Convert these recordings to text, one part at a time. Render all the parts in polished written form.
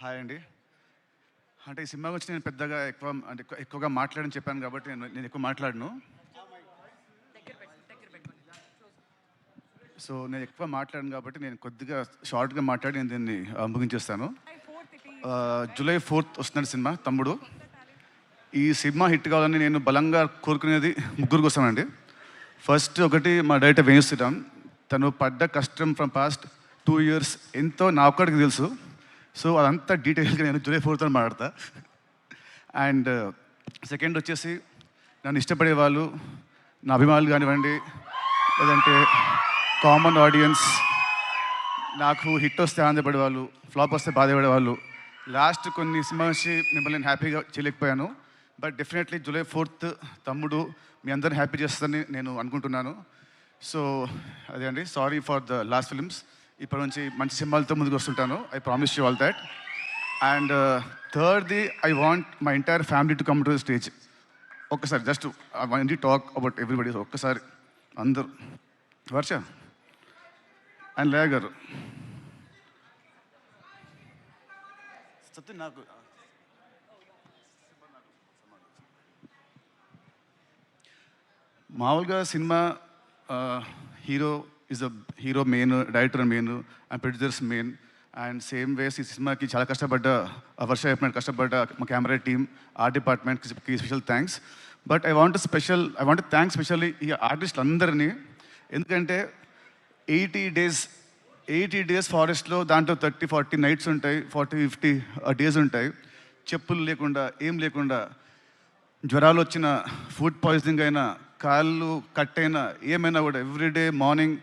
Hi అండి. అంటే ఈ సినిమా గురించి నేను పెద్దగా ఎక్కువగా మాట్లాడని చెప్పాను కాబట్టి నేను ఎక్కువ మాట్లాడను. సో నేను ఎక్కువ మాట్లాడను కాబట్టి నేను కొద్దిగా షార్ట్గా మాట్లాడి నేను దీన్ని ముగించేస్తాను. జూలై 4th వస్తున్నాడు సినిమా తమ్ముడు. ఈ సినిమా హిట్ కావాలని నేను బలంగా కోరుకునేది ముగ్గురు కోసం అండి. ఫస్ట్ ఒకటి మా డైరెక్టర్ వేణు శ్రీరామ్. తను పడ్డ కష్టం ఫ్రమ్ పాస్ట్ 2 years ఎంతో నా ఒక్కడికి తెలుసు. సో అదంతా డీటెయిల్గా నేను జూలై 4th మాట్లాడతా. అండ్ సెకండ్ వచ్చేసి నన్ను ఇష్టపడే వాళ్ళు, నా అభిమానులు కానివ్వండి, లేదంటే కామన్ ఆడియన్స్, నాకు హిట్ వస్తే ఆనందపడే వాళ్ళు, ఫ్లాప్ వస్తే బాధపడే వాళ్ళు. లాస్ట్ కొన్ని సినిమా నుంచి మిమ్మల్ని నేను హ్యాపీగా చేయలేకపోయాను. బట్ డెఫినెట్లీ జూలై 4th తమ్ముడు మీ అందరిని హ్యాపీ చేస్తుందని నేను అనుకుంటున్నాను. సో అదే అండి, sorry for the last films. ఇప్పటి నుంచి మంచి సినిమాలతో ముందుకు వస్తుంటాను. I promise you all that. And థర్డ్ది, I want my entire family to come to the stage. ఒక్కసారి just I want to talk about everybody. ఒక్కసారి అందరూ, వర్ష అండ్ లేయ గారు, సత్యం నాకు మామూలుగా cinema hero is a hero main, director main and producers main. And same ways ఈ సినిమాకి చాలా కష్టపడ్డ వర్ష చెప్పినట్టు కష్టపడ్డ మా కెమెరా టీమ్, ఆర్ట్ డిపార్ట్మెంట్కి special thanks. But I want thanks specially ఈ ఆర్టిస్టులు అందరినీ. ఎందుకంటే 80 days ఫారెస్ట్లో, దాంట్లో 30-40 నైట్స్ ఉంటాయి, 40-50 డేస్ ఉంటాయి. చెప్పులు లేకుండా, ఏం లేకుండా, జ్వరాలు వచ్చిన, ఫుడ్ పాయిజనింగ్ అయినా, కాళ్ళు కట్ అయినా, ఏమైనా కూడా ఎవ్రీడే మార్నింగ్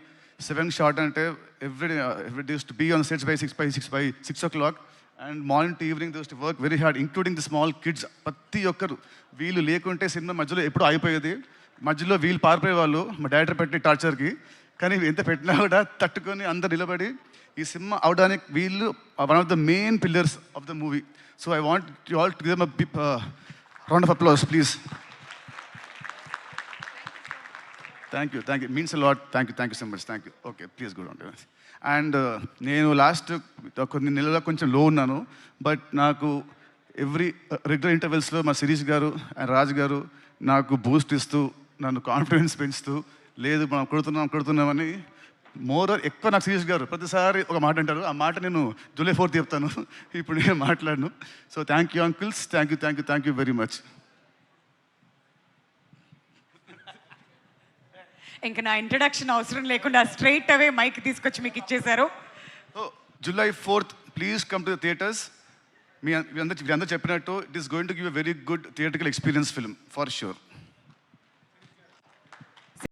7 షార్ట్ అంటే everyday to be on sets by 6 o'clock. And morning to evening they to work very hard, including the small kids. ప్రతి ఒక్కరు వీళ్ళు లేకుంటే సినిమా మధ్యలో ఎప్పుడూ అయిపోయేది. మధ్యలో వీళ్ళు పారిపోయేవాళ్ళు మా డైరెక్టర్ పెట్టే టార్చర్కి. కానీ ఎంత పెట్టినా కూడా తట్టుకొని అందరు నిలబడి ఈ సినిమా అవడానికి వీళ్ళు one of the main pillars of the movie. So I want you all to give them a round of applause please. Thank you means a lot. Thank you so much. Thank you. Okay, please good on. And నేను last కొన్ని నెలల్లో కొంచెం లో ఉన్నాను. But నాకు every regular ఇంటర్వెల్స్లో మా శిరీష్ గారు and Raj గారు నాకు బూస్ట్ ఇస్తూ, నన్ను కాన్ఫిడెన్స్ పెంచుతూ, లేదు మనం కొడుతున్నామని ఎక్కువ నాకు శిరీష్ గారు ప్రతిసారి ఒక మాట అంటారు. ఆ మాట నేను జూలై 4th చెప్తాను, ఇప్పుడు నేను మాట్లాడను. So thank you uncles, thank you very much. ఇంకా నా ఇంట్రడక్షన్ అవసరం లేకుండా స్ట్రైట్ అవే మైక్ తీసుకొచ్చి మీకు ఇచ్చేశారు. July 4th please come to the theatres. మీ అందరూ చెప్పినట్టు it is going to give a very good theatrical experience film for sure.